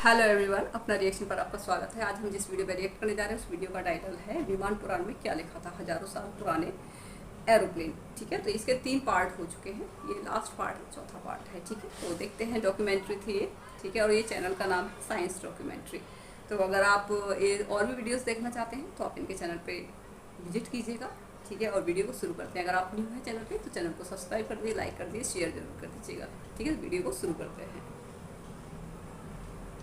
Hello everyone, अपना reaction पर आपका स्वागत है। आज हम जिस वीडियो पर रिएक्ट करने जा रहे हैं उस वीडियो का टाइटल है विमान पुराण में क्या लिखा था, हजारों साल पुराने एरोप्लेन। ठीक है, तो इसके 3 पार्ट हो चुके हैं, ये लास्ट पार्ट है, चौथा पार्ट है। ठीक है, तो देखते हैं। डॉक्यूमेंट्री थी ये, ठीक है, और ये चैनल का नाम है साइंस डॉक्यूमेंट्री। तो अगर आप ये और भी वीडियोज़ देखना चाहते हैं तो आप इनके चैनल पर विजिट कीजिएगा। ठीक है, और वीडियो को शुरू करते हैं। अगर आप न्यू है चैनल पे तो चैनल को सब्सक्राइब कर दीजिए, लाइक कर दीजिए, शेयर जरूर कर दीजिएगा। ठीक है, वीडियो को शुरू करते हैं।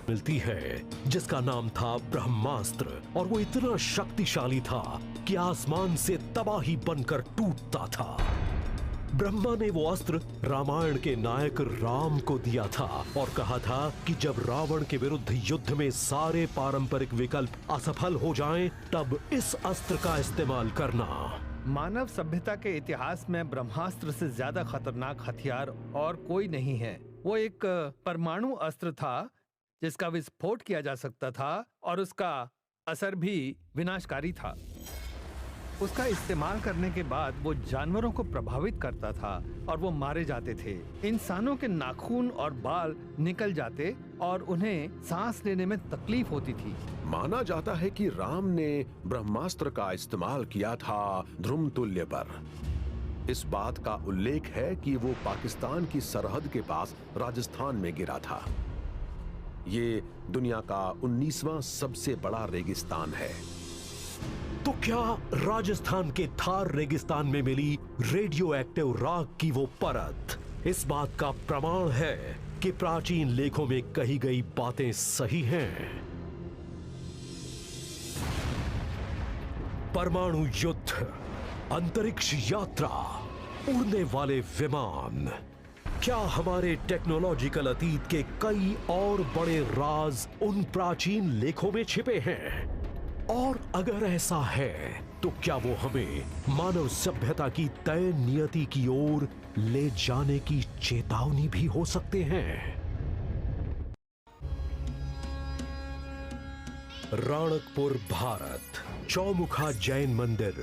मिलती है जिसका नाम था ब्रह्मास्त्र, और वो इतना शक्तिशाली था कि आसमान से तबाही बनकर टूटता था। ब्रह्मा ने वो अस्त्र रामायण के नायक राम को दिया था और कहा था कि जब रावण के विरुद्ध युद्ध में सारे पारंपरिक विकल्प असफल हो जाएं, तब इस अस्त्र का इस्तेमाल करना। मानव सभ्यता के इतिहास में ब्रह्मास्त्र से ज्यादा खतरनाक हथियार और कोई नहीं है। वो एक परमाणु अस्त्र था जिसका विस्फोट किया जा सकता था और उसका असर भी विनाशकारी था। उसका इस्तेमाल करने के बाद वो जानवरों को प्रभावित करता था और वो मारे जाते थे। इंसानों के नाखून और बाल निकल जाते और उन्हें सांस लेने में तकलीफ होती थी। माना जाता है कि राम ने ब्रह्मास्त्र का इस्तेमाल किया था ध्रुमतुल्य पर। इस बात का उल्लेख है कि वो पाकिस्तान की सरहद के पास राजस्थान में गिरा था। ये दुनिया का 19वां सबसे बड़ा रेगिस्तान है। तो क्या राजस्थान के थार रेगिस्तान में मिली रेडियो एक्टिव राख की वो परत इस बात का प्रमाण है कि प्राचीन लेखों में कही गई बातें सही हैं? परमाणु युद्ध, अंतरिक्ष यात्रा, उड़ने वाले विमान, क्या हमारे टेक्नोलॉजिकल अतीत के कई और बड़े राज उन प्राचीन लेखों में छिपे हैं? और अगर ऐसा है तो क्या वो हमें मानव सभ्यता की तय नियति की ओर ले जाने की चेतावनी भी हो सकते हैं? राणकपुर, भारत। चौमुखा जैन मंदिर।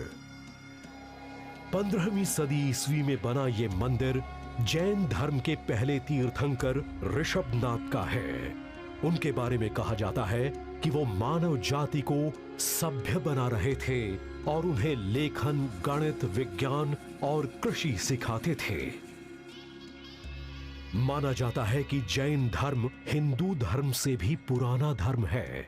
15वीं सदी ईस्वी में बना ये मंदिर जैन धर्म के पहले तीर्थंकर ऋषभनाथ का है। उनके बारे में कहा जाता है कि वो मानव जाति को सभ्य बना रहे थे और उन्हें लेखन, गणित, विज्ञान और कृषि सिखाते थे। माना जाता है कि जैन धर्म हिंदू धर्म से भी पुराना धर्म है।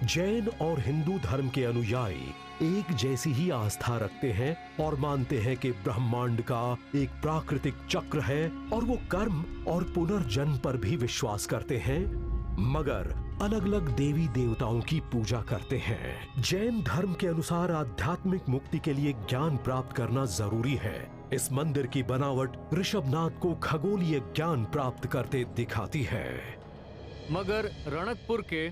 जैन और हिंदू धर्म के अनुयायी एक जैसी ही आस्था रखते हैं और मानते हैं कि ब्रह्मांड का एक प्राकृतिक चक्र है और वो कर्म और पुनर्जन्म पर भी विश्वास करते हैं, मगर अलग अलग देवी देवताओं की पूजा करते हैं। जैन धर्म के अनुसार आध्यात्मिक मुक्ति के लिए ज्ञान प्राप्त करना जरूरी है। इस मंदिर की बनावट ऋषभनाथ को खगोलीय ज्ञान प्राप्त करते दिखाती है। मगर रणकपुर के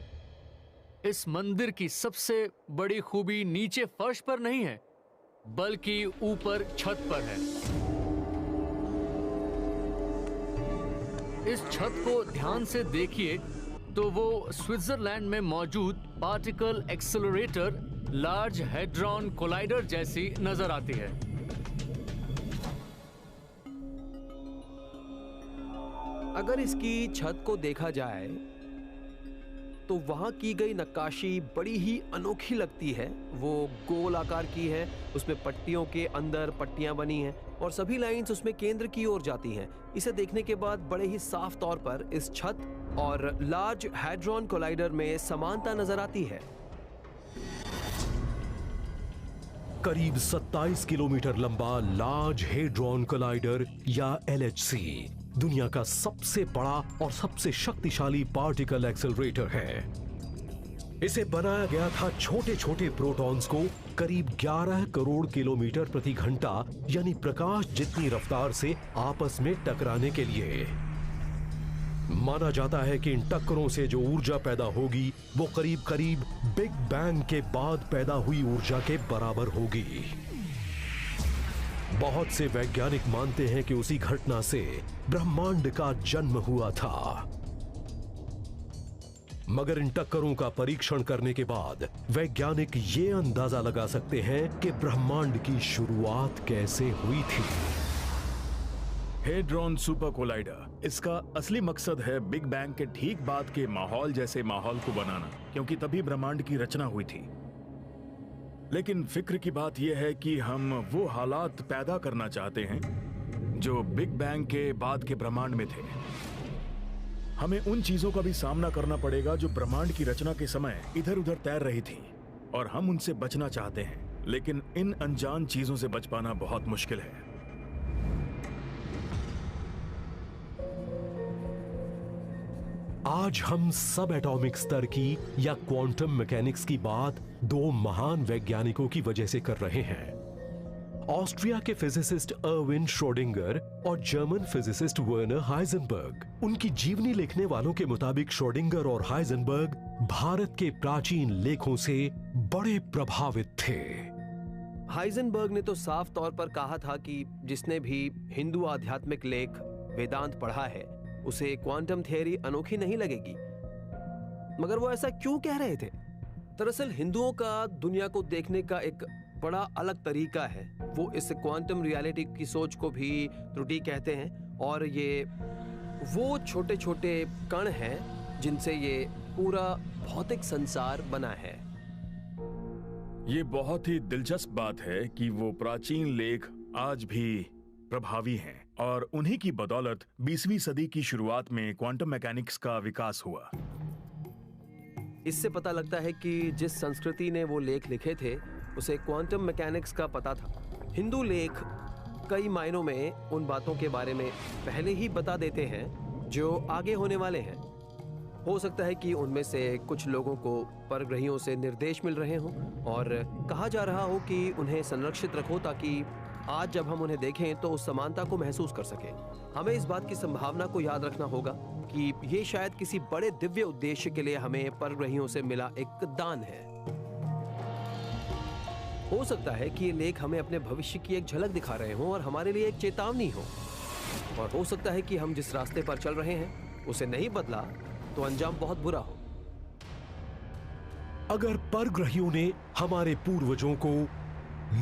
इस मंदिर की सबसे बड़ी खूबी नीचे फर्श पर नहीं है, बल्कि ऊपर छत पर है। इस छत को ध्यान से देखिए तो वो स्विट्जरलैंड में मौजूद particle accelerator large hadron collider जैसी नजर आती है। अगर इसकी छत को देखा जाए तो वहां की गई नक्काशी बड़ी ही अनोखी लगती है। वो गोल आकार की है, उसमें पट्टियों के अंदर पट्टियां बनी हैं और सभी लाइंस उसमें केंद्र की ओर जाती हैं। इसे देखने के बाद बड़े ही साफ तौर पर इस छत और लार्ज हैड्रॉन कोलाइडर में समानता नजर आती है। करीब 27 किलोमीटर लंबा लार्ज हेड्रॉन कोलाइडर या LHC दुनिया का सबसे बड़ा और सबसे शक्तिशाली पार्टिकल एक्सेलरेटर है। इसे बनाया गया था छोटे छोटे प्रोटॉन्स को करीब 11 करोड़ किलोमीटर प्रति घंटा यानी प्रकाश जितनी रफ्तार से आपस में टकराने के लिए। माना जाता है कि इन टक्करों से जो ऊर्जा पैदा होगी वो करीब करीब बिग बैंग के बाद पैदा हुई ऊर्जा के बराबर होगी। बहुत से वैज्ञानिक मानते हैं कि उसी घटना से ब्रह्मांड का जन्म हुआ था। मगर इन टक्करों का परीक्षण करने के बाद वैज्ञानिक ये अंदाजा लगा सकते हैं कि ब्रह्मांड की शुरुआत कैसे हुई थी। Hadron super collider. इसका असली मकसद है बिग बैंग के ठीक बाद के माहौल जैसे माहौल को बनाना, क्योंकि तभी ब्रह्मांड की रचना हुई थी। लेकिन फिक्र की बात यह है कि हम वो हालात पैदा करना चाहते हैं जो बिग बैंग के बाद के ब्रह्मांड में थे। हमें उन चीजों का भी सामना करना पड़ेगा जो ब्रह्मांड की रचना के समय इधर उधर तैर रही थी, और हम उनसे बचना चाहते हैं। लेकिन इन अनजान चीजों से बच पाना बहुत मुश्किल है। आज हम सब एटॉमिक स्तर की या क्वांटम मैकेनिक्स की बात दो महान वैज्ञानिकों की वजह से कर रहे हैं। ऑस्ट्रिया के फिजिसिस्ट अर्विन श्रोडिंगर और जर्मन फिजिसिस्ट वर्नर हाइजेनबर्ग। उनकी जीवनी लिखने वालों के मुताबिक श्रोडिंगर और हाइजेनबर्ग भारत के प्राचीन लेखों से बड़े प्रभावित थे। हाइजेनबर्ग ने तो साफ तौर पर कहा था कि जिसने भी हिंदू आध्यात्मिक लेख वेदांत पढ़ा है उसे क्वांटम थियरी अनोखी नहीं लगेगी। मगर वो ऐसा क्यों कह रहे थे? दरअसल हिंदुओं का दुनिया को देखने का एक बड़ा अलग तरीका है। वो इस क्वांटम रियलिटी की सोच को भी त्रुटि कहते हैं, और ये वो छोटे छोटे कण हैं जिनसे ये पूरा भौतिक संसार बना है। ये बहुत ही दिलचस्प बात है कि वो प्राचीन लेख आज भी प्रभावी हैं, और उन्हीं की बदौलत 20वीं सदी की शुरुआत में क्वांटम मैकेनिक्स का विकास हुआ। इससे पता लगता है कि जिस संस्कृति ने वो लेख लिखे थे उसे क्वांटम मैकेनिक्स का पता था। हिंदू लेख कई मायनों में उन बातों के बारे में पहले ही बता देते हैं जो आगे होने वाले हैं। हो सकता है कि उनमें से कुछ लोगों को परग्रहियों से निर्देश मिल रहे हों, और कहा जा रहा हो कि उन्हें संरक्षित रखो ताकि आज जब हम उन्हें देखें तो उस समानता को महसूस कर सकें। हमें इस बात की संभावना को याद रखना होगा कि ये शायद किसी बड़े दिव्य उद्देश्य के लिए हमें परग्रहियों से मिला एक दान है। हो सकता है कि ये लेख हमें अपने भविष्य की एक झलक दिखा रहे हों और हमारे लिए एक चेतावनी हो, और हो सकता है कि हम जिस रास्ते पर चल रहे हैं उसे नहीं बदला तो अंजाम बहुत बुरा हो। अगर परग्रहियों ने हमारे पूर्वजों को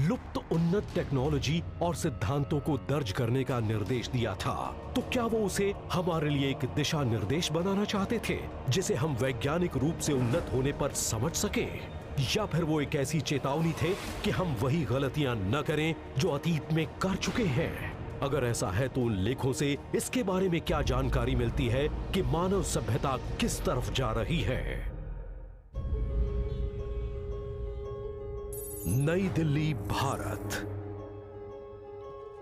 लुप्त उन्नत टेक्नोलॉजी और सिद्धांतों को दर्ज करने का निर्देश दिया था, तो क्या वो उसे हमारे लिए एक दिशा निर्देश बनाना चाहते थे जिसे हम वैज्ञानिक रूप से उन्नत होने पर समझ सकें? या फिर वो एक ऐसी चेतावनी थे कि हम वही गलतियां न करें जो अतीत में कर चुके हैं? अगर ऐसा है तो उन लेखों से इसके बारे में क्या जानकारी मिलती है कि मानव सभ्यता किस तरफ जा रही है? नई Delhi, Bharat.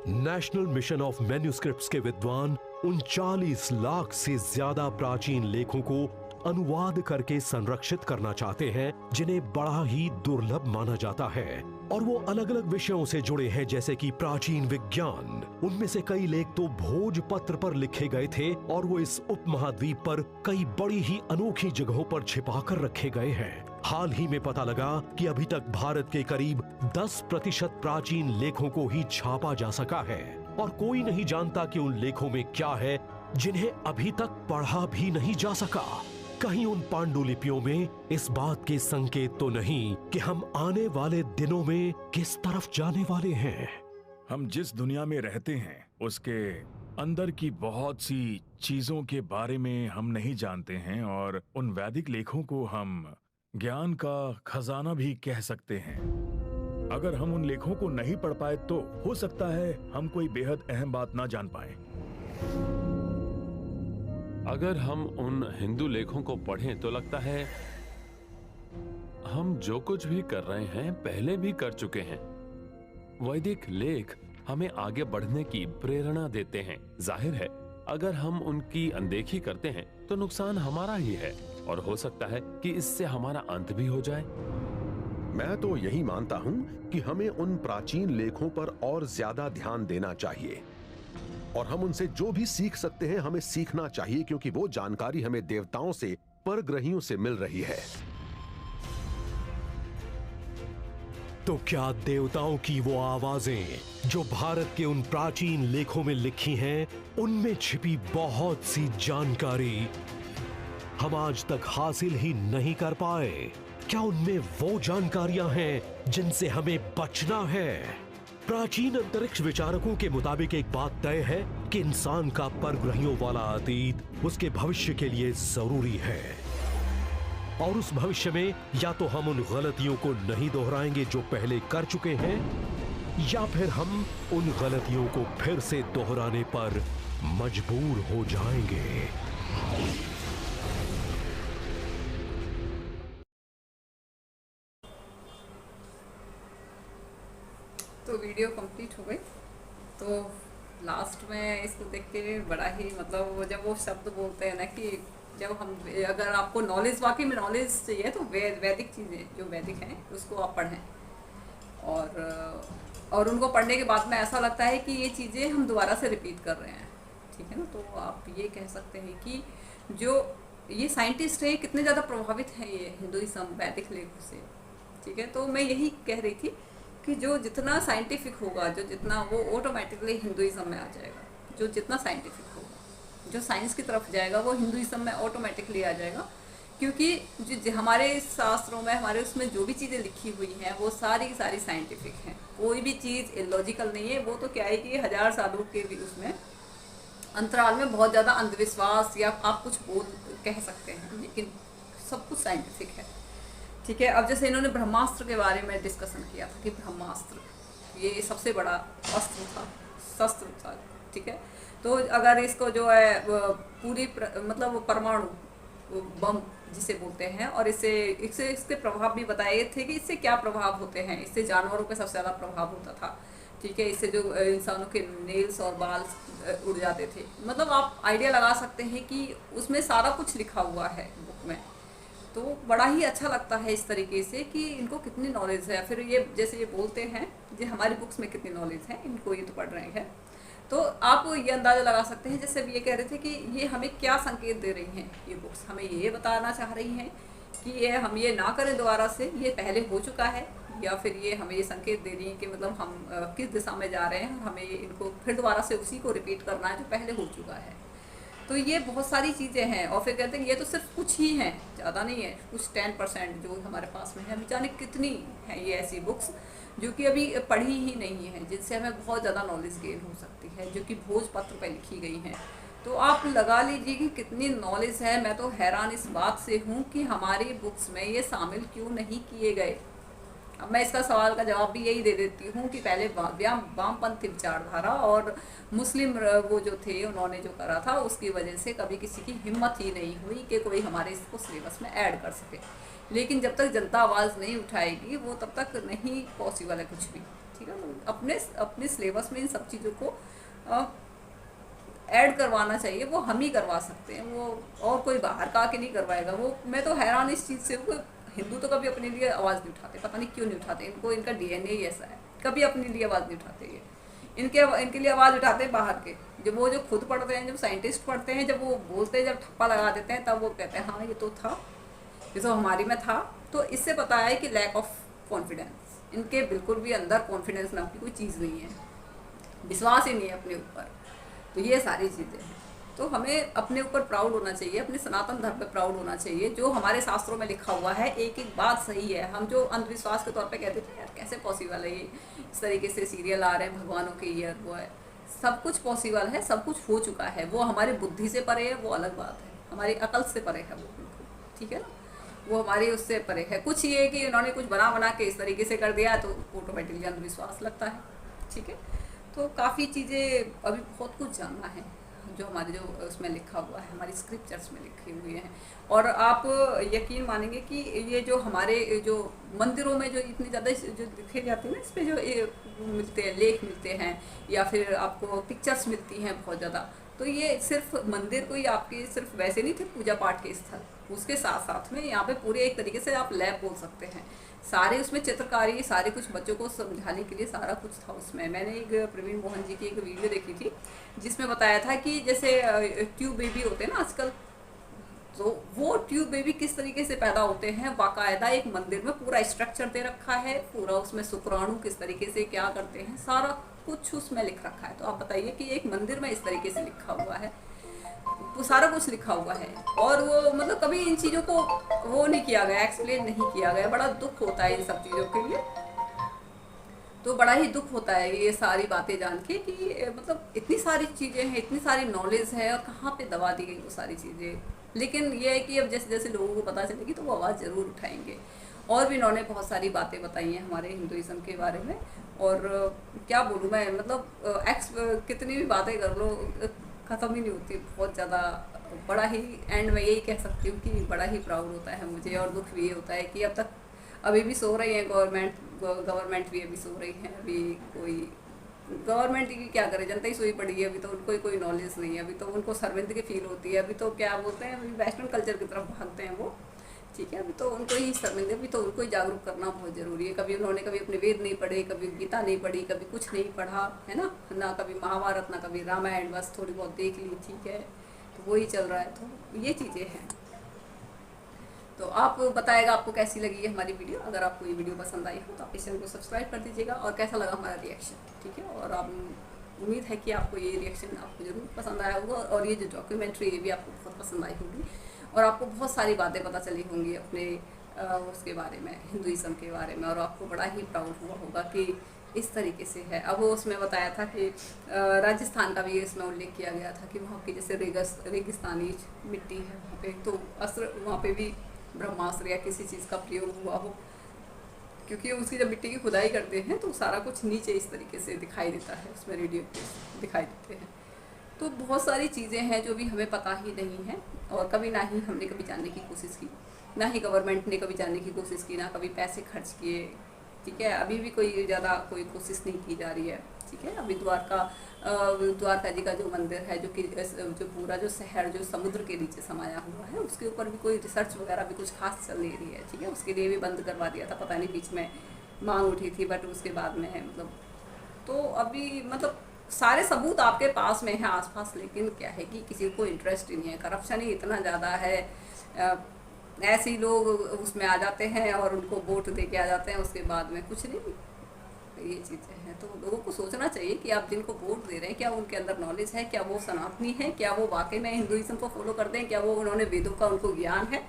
National mission of manuscripts के विद्वान उन 40 लाख से ज्यादा प्राचीन लेखों को अनुवाद करके संरक्षित करना चाहते हैं जिन्हें बड़ा ही दुर्लभ माना जाता है, और वो अलग अलग विषयों से जुड़े हैं जैसे कि प्राचीन विज्ञान। उनमें से कई लेख तो भोजपत्र पर लिखे गए थे और वो इस उपमहाद्वीप पर कई बड़ी ही अनोखी जगहों पर छिपा कर रखे गए हैं। हाल ही में पता लगा कि अभी तक भारत के करीब 10% प्राचीन लेखों को ही छापा जा सका है, और कोई नहीं जानता कि उन लेखों में क्या है जिन्हें अभी तक पढ़ा भी नहीं जा सका। कहीं उन पांडुलिपियों में इस बात के संकेत तो नहीं कि हम आने वाले दिनों में किस तरफ जाने वाले हैं? हम जिस दुनिया में रहते हैं उसके अंदर की बहुत सी चीजों के बारे में हम नहीं जानते हैं, और उन वैदिक लेखों को हम ज्ञान का खजाना भी कह सकते हैं। अगर हम उन लेखों को नहीं पढ़ पाए तो हो सकता है हम कोई बेहद अहम बात ना जान पाए। अगर हम उन हिंदू लेखों को पढ़ें तो लगता है हम जो कुछ भी कर रहे हैं पहले भी कर चुके हैं। वैदिक लेख हमें आगे बढ़ने की प्रेरणा देते हैं। जाहिर है अगर हम उनकी अनदेखी करते हैं तो नुकसान हमारा ही है, और हो सकता है कि इससे हमारा अंत भी हो जाए। मैं तो यही मानता हूं कि हमें उन प्राचीन लेखों पर और ज्यादा ध्यान देना चाहिए, और हम उनसे जो भी सीख सकते हैं हमें सीखना चाहिए, क्योंकि वो जानकारी हमें देवताओं से, परग्रहियों से मिल रही है। तो क्या देवताओं की वो आवाजें जो भारत के उन प्राचीन लेखों में लिखी हैं, उनमें छिपी बहुत सी जानकारी हम आज तक हासिल ही नहीं कर पाए? क्या उनमें वो जानकारियां हैं जिनसे हमें बचना है? प्राचीन अंतरिक्ष विचारकों के मुताबिक एक बात तय है कि इंसान का परग्रहियों वाला अतीत उसके भविष्य के लिए जरूरी है, और उस भविष्य में या तो हम उन गलतियों को नहीं दोहराएंगे जो पहले कर चुके हैं, या फिर हम उन गलतियों को फिर से दोहराने पर मजबूर हो जाएंगे। तो वीडियो कंप्लीट हो गई। तो लास्ट में इसको देख के बड़ा ही मतलब जब वो शब्द बोलते हैं ना कि जब हम अगर आपको नॉलेज वाकई में नॉलेज चाहिए तो वैदिक चीज़ें जो वैदिक हैं उसको आप पढ़ें, और उनको पढ़ने के बाद में ऐसा लगता है कि ये चीज़ें हम दोबारा से रिपीट कर रहे हैं, ठीक है ना। तो आप ये कह सकते हैं कि जो ये साइंटिस्ट है कितने ज़्यादा प्रभावित हैं ये हिंदुइज्म वैदिक लेखों से, ठीक है। तो मैं यही कह रही थी कि जो जितना साइंटिफिक होगा, जो जितना वो ऑटोमेटिकली हिंदुइज्म में आ जाएगा। जो जितना साइंटिफिक होगा, जो साइंस की तरफ जाएगा वो हिंदुइज्म में ऑटोमेटिकली आ जाएगा, क्योंकि जो हमारे शास्त्रों में हमारे उसमें जो भी चीज़ें लिखी हुई हैं वो सारी की सारी साइंटिफिक हैं। कोई भी चीज़ इलॉजिकल नहीं है। वो तो क्या है कि 1000 सालों के भी उसमें अंतराल में बहुत ज़्यादा अंधविश्वास या आप कुछ बोल कह सकते हैं, लेकिन सब कुछ साइंटिफिक है, ठीक है। अब जैसे इन्होंने ब्रह्मास्त्र के बारे में डिस्कशन किया था कि ब्रह्मास्त्र ये सबसे बड़ा अस्त्र था, शस्त्र था, ठीक है। तो अगर इसको जो है पूरी मतलब परमाणु बम जिसे बोलते हैं, और इसके प्रभाव भी बताए थे कि इससे क्या प्रभाव होते हैं। इससे जानवरों पे सबसे ज़्यादा प्रभाव होता था, ठीक है। इससे जो इंसानों के नेल्स और बाल उड़ जाते थे। मतलब आप आइडिया लगा सकते हैं कि उसमें सारा कुछ लिखा हुआ है बुक में। तो बड़ा ही अच्छा लगता है इस तरीके से कि इनको कितनी नॉलेज है। फिर ये जैसे ये बोलते हैं कि हमारी बुक्स में कितनी नॉलेज है, इनको ये तो पढ़ रहे हैं। तो आप ये अंदाज़ा लगा सकते हैं, जैसे ये कह रहे थे कि ये हमें क्या संकेत दे रही हैं ये बुक्स। हमें ये बताना चाह रही हैं कि ये हम ये ना करें दोबारा से, ये पहले हो चुका है, या फिर ये हमें ये संकेत दे रही है कि मतलब हम किस दिशा में जा रहे हैं, हमें इनको फिर दोबारा से उसी को रिपीट करना है जो पहले हो चुका है। तो ये बहुत सारी चीज़ें हैं। और फिर कहते हैं ये तो सिर्फ कुछ ही हैं, ज़्यादा नहीं है, कुछ 10% जो हमारे पास में है। अभी जाने कितनी है ये ऐसी बुक्स जो कि अभी पढ़ी ही नहीं है, जिनसे हमें बहुत ज़्यादा नॉलेज गेन हो सकती है, जो कि भोजपत्र पर लिखी गई हैं। तो आप लगा लीजिए कि कितनी नॉलेज है। मैं तो हैरान इस बात से हूँ कि हमारी बुक्स में ये शामिल क्यों नहीं किए गए। अब मैं इसका सवाल का जवाब भी यही दे देती हूँ कि पहले वामपंथी विचारधारा और मुस्लिम वो जो थे उन्होंने जो करा था, उसकी वजह से कभी किसी की हिम्मत ही नहीं हुई कि कोई हमारे इसको सिलेबस में ऐड कर सके। लेकिन जब तक जनता आवाज़ नहीं उठाएगी वो तब तक नहीं पॉसिबल है कुछ भी, ठीक है। अपने सिलेबस में इन सब चीज़ों को ऐड करवाना चाहिए। वो हम ही करवा सकते हैं, वो और कोई बाहर का आके नहीं करवाएगा। वो मैं तो हैरान इस चीज़ से हूँ। हिंदू तो कभी अपने लिए आवाज़ नहीं उठाते, पता नहीं क्यों नहीं उठाते। इनका DNA ही ऐसा है, कभी अपने लिए आवाज़ नहीं उठाते। ये इनके लिए आवाज़ उठाते हैं बाहर के, जब वो जो खुद पढ़ते हैं, जब साइंटिस्ट पढ़ते हैं, जब वो बोलते हैं, जब ठप्पा लगा देते हैं, तब वो कहते हैं हाँ ये तो था, ये तो हमारी में था। तो इससे पता है कि लैक ऑफ कॉन्फिडेंस, इनके बिल्कुल भी अंदर कॉन्फिडेंस नाम की कोई चीज़ नहीं है, विश्वास ही नहीं है अपने ऊपर। तो ये सारी चीज़ें हैं। तो हमें अपने ऊपर प्राउड होना चाहिए, अपने सनातन धर्म पे प्राउड होना चाहिए। जो हमारे शास्त्रों में लिखा हुआ है, एक एक बात सही है। हम जो अंधविश्वास के तौर पे कहते थे यार कैसे पॉसिबल है, ये इस तरीके से सीरियल आ रहे हैं भगवानों के, ये वो है, सब कुछ पॉसिबल है, सब कुछ हो चुका है। वो हमारी बुद्धि से परे है, वो अलग बात है, हमारी अकल से परे है वो, ठीक है ना। वो हमारी उससे परे है। कुछ ये कि उन्होंने कुछ बना के इस तरीके से कर दिया तो ऑटोमेटिकली अंधविश्वास लगता है, ठीक है। तो काफ़ी चीज़ें अभी बहुत कुछ जानना है जो हमारे जो उसमें लिखा हुआ है, हमारी स्क्रिप्चर्स में लिखे हुए हैं। और आप यकीन मानेंगे कि ये जो हमारे जो मंदिरों में जो इतनी ज़्यादा जो लिखे जाते हैं ना, इस पर जो मिलते हैं, लेख मिलते हैं, या फिर आपको पिक्चर्स मिलती हैं बहुत ज़्यादा। तो ये सिर्फ मंदिर कोई आपके सिर्फ वैसे नहीं थे पूजा पाठ के स्थल, उसके साथ साथ में यहाँ पे पूरे एक तरीके से आप लैब बोल सकते हैं। सारे उसमें चित्रकारी, सारे कुछ बच्चों को समझाने के लिए सारा कुछ था उसमें। मैंने एक प्रवीण मोहन जी की एक वीडियो देखी थी जिसमें बताया था कि जैसे ट्यूब बेबी होते हैं ना आजकल, तो वो ट्यूब बेबी किस तरीके से पैदा होते हैं। बाकायदा एक मंदिर में पूरा स्ट्रक्चर दे रखा है, पूरा उसमें शुक्राणु किस तरीके से क्या करते हैं, सारा कुछ उसमें लिख रखा है। तो आप बताइए कि एक मंदिर में इस तरीके से लिखा हुआ है, वो सारा कुछ लिखा हुआ है, और वो मतलब कभी इन चीज़ों को वो नहीं किया गया, एक्सप्लेन नहीं किया गया। बड़ा दुख होता है इन सब चीज़ों के लिए। तो बड़ा ही दुख होता है ये सारी बातें जान के कि मतलब इतनी सारी चीज़ें हैं, इतनी सारी नॉलेज है और कहाँ पे दबा दी गई वो सारी चीज़ें। लेकिन ये है कि अब जैसे जैसे लोगों को पता चलेगी तो वो आवाज़ ज़रूर उठाएंगे। और भी इन्होंने बहुत सारी बातें बताई हैं हमारे हिंदुइज़्म के बारे में, और क्या बोलूँ मैं, मतलब कितनी भी बातें कर लो ख़त्म ही नहीं होती, बहुत ज़्यादा। बड़ा ही एंड में यही कह सकती हूँ कि बड़ा ही प्राउड होता है मुझे, और दुख भी ये होता है कि अब तक अभी भी सो रही है गवर्नमेंट भी अभी सो रही है। अभी कोई गवर्नमेंट की क्या करे, जनता ही सोई पड़ी है। अभी तो उनको ही कोई नॉलेज नहीं है, अभी तो उनको शर्मिंदगी फील होती है। अभी तो क्या बोलते हैं, अभी वेस्टर्न कल्चर की तरफ भागते हैं वो, ठीक है। अभी तो उनको ही शर्मिंदगी, अभी तो उनको ही जागरूक करना बहुत ज़रूरी है। कभी उन्होंने कभी अपने वेद नहीं पढ़े, कभी गीता नहीं पढ़ी, कभी कुछ नहीं पढ़ा है ना कभी महाभारत, ना कभी रामायण, बस थोड़ी बहुत देख ली, ठीक है, तो वही चल रहा है। तो ये चीज़ें हैं। तो आप बताएगा आपको कैसी लगी है हमारी वीडियो। अगर आपको ये वीडियो पसंद आई हो तो आप इस चैनल को सब्सक्राइब कर दीजिएगा, और कैसा लगा हमारा रिएक्शन, ठीक है। और आप उम्मीद है कि आपको ये रिएक्शन आपको ज़रूर पसंद आया होगा, और ये जो डॉक्यूमेंट्री ये भी आपको बहुत पसंद आई होगी, और आपको बहुत सारी बातें पता चली होंगी अपने उसके बारे में, हिंदुइज़्म के बारे में, और आपको बड़ा ही प्राउड हुआ होगा कि इस तरीके से है। अब वो उसमें बताया था कि राजस्थान का भी इसमें उल्लेख किया गया था कि वहाँ की जैसे रेगिस्तानी मिट्टी है वहाँ पे, तो अस्त्र वहाँ पे भी ब्रह्मास्त्र या किसी चीज़ का प्रयोग हुआ हो, क्योंकि उसकी जब मिट्टी की खुदाई करते हैं तो सारा कुछ नीचे इस तरीके से दिखाई देता है, उसमें रेडियो दिखाई देते हैं। तो बहुत सारी चीज़ें हैं जो भी हमें पता ही नहीं है, और कभी ना ही हमने कभी जानने की कोशिश की, ना ही गवर्नमेंट ने कभी जानने की कोशिश की, ना कभी पैसे खर्च किए, ठीक है। अभी भी कोई ज़्यादा कोई कोशिश नहीं की जा रही है, ठीक है। अभी द्वारका जी का जो मंदिर है, जो कि जो पूरा जो शहर जो समुद्र के नीचे समाया हुआ है, उसके ऊपर भी कोई रिसर्च वगैरह भी कुछ खास चल नहीं रही है, ठीक है। उसके लिए भी बंद करवा दिया था, पता नहीं बीच में मांग उठी थी, बट उसके बाद में है मतलब, तो अभी मतलब सारे सबूत आपके पास में है आसपास, लेकिन क्या है कि किसी को इंटरेस्ट ही नहीं है। करप्शन ही इतना ज़्यादा है, ऐसे ही लोग उसमें आ जाते हैं और उनको वोट दे के आ जाते हैं, उसके बाद में कुछ नहीं। ये चीज़ें हैं, तो लोगों को सोचना चाहिए कि आप जिनको वोट दे रहे हैं, क्या उनके अंदर नॉलेज है, क्या वो सनातनी है, क्या वो वाकई में हिंदुइज्म को फॉलो करते हैं, क्या वो उन्होंने वेदों का उनको ज्ञान है।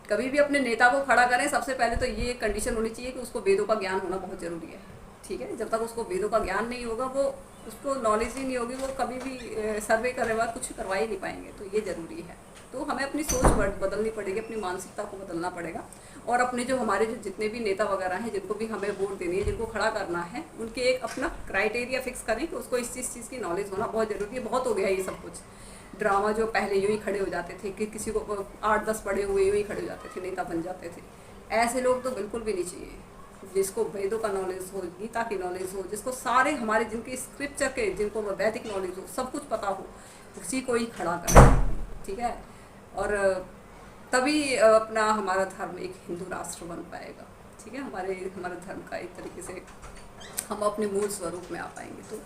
कभी भी अपने नेता को खड़ा करें, सबसे पहले तो ये कंडीशन होनी चाहिए कि उसको वेदों का ज्ञान होना बहुत ज़रूरी है, ठीक है। जब तक उसको वेदों का ज्ञान नहीं होगा, वो उसको नॉलेज ही नहीं होगी, वो कभी भी सर्वे करने बाद कुछ करवा ही नहीं पाएंगे। तो ये ज़रूरी है। तो हमें अपनी सोच बदलनी पड़ेगी, अपनी मानसिकता को बदलना पड़ेगा, और अपने जो हमारे जो जितने भी नेता वगैरह हैं, जिनको भी हमें वोट देनी है, जिनको खड़ा करना है, उनके एक अपना क्राइटेरिया फिक्स करें कि उसको इस चीज़ की नॉलेज होना बहुत ज़रूरी है। बहुत हो गया ये सब कुछ ड्रामा, जो पहले यूँ ही खड़े हो जाते थे कि किसी को 8-10 पढ़े हुए यूँ ही खड़े हो जाते थे, नेता बन जाते थे। ऐसे लोग तो बिल्कुल भी नहीं चाहिए। जिसको वेदों का नॉलेज हो, गीता की नॉलेज हो, जिसको सारे हमारे जिनके स्क्रिप्चर के, जिनको वैदिक नॉलेज हो, सब कुछ पता हो, उसी को ही खड़ा करें, ठीक है। और तभी अपना हमारा धर्म एक हिंदू राष्ट्र बन पाएगा, ठीक है। हमारे धर्म का एक तरीके से हम अपने मूल स्वरूप में आ पाएंगे।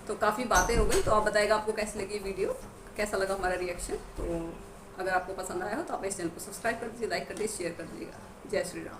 तो काफ़ी बातें हो गई। तो आप बताएगा आपको कैसी लगी वीडियो, कैसा लगा हमारा रिएक्शन। तो अगर आपको पसंद आया हो तो आप इस चैनल को सब्सक्राइब कर दीजिए, लाइक कर दीजिए, शेयर कर दीजिएगा। जय श्री राम।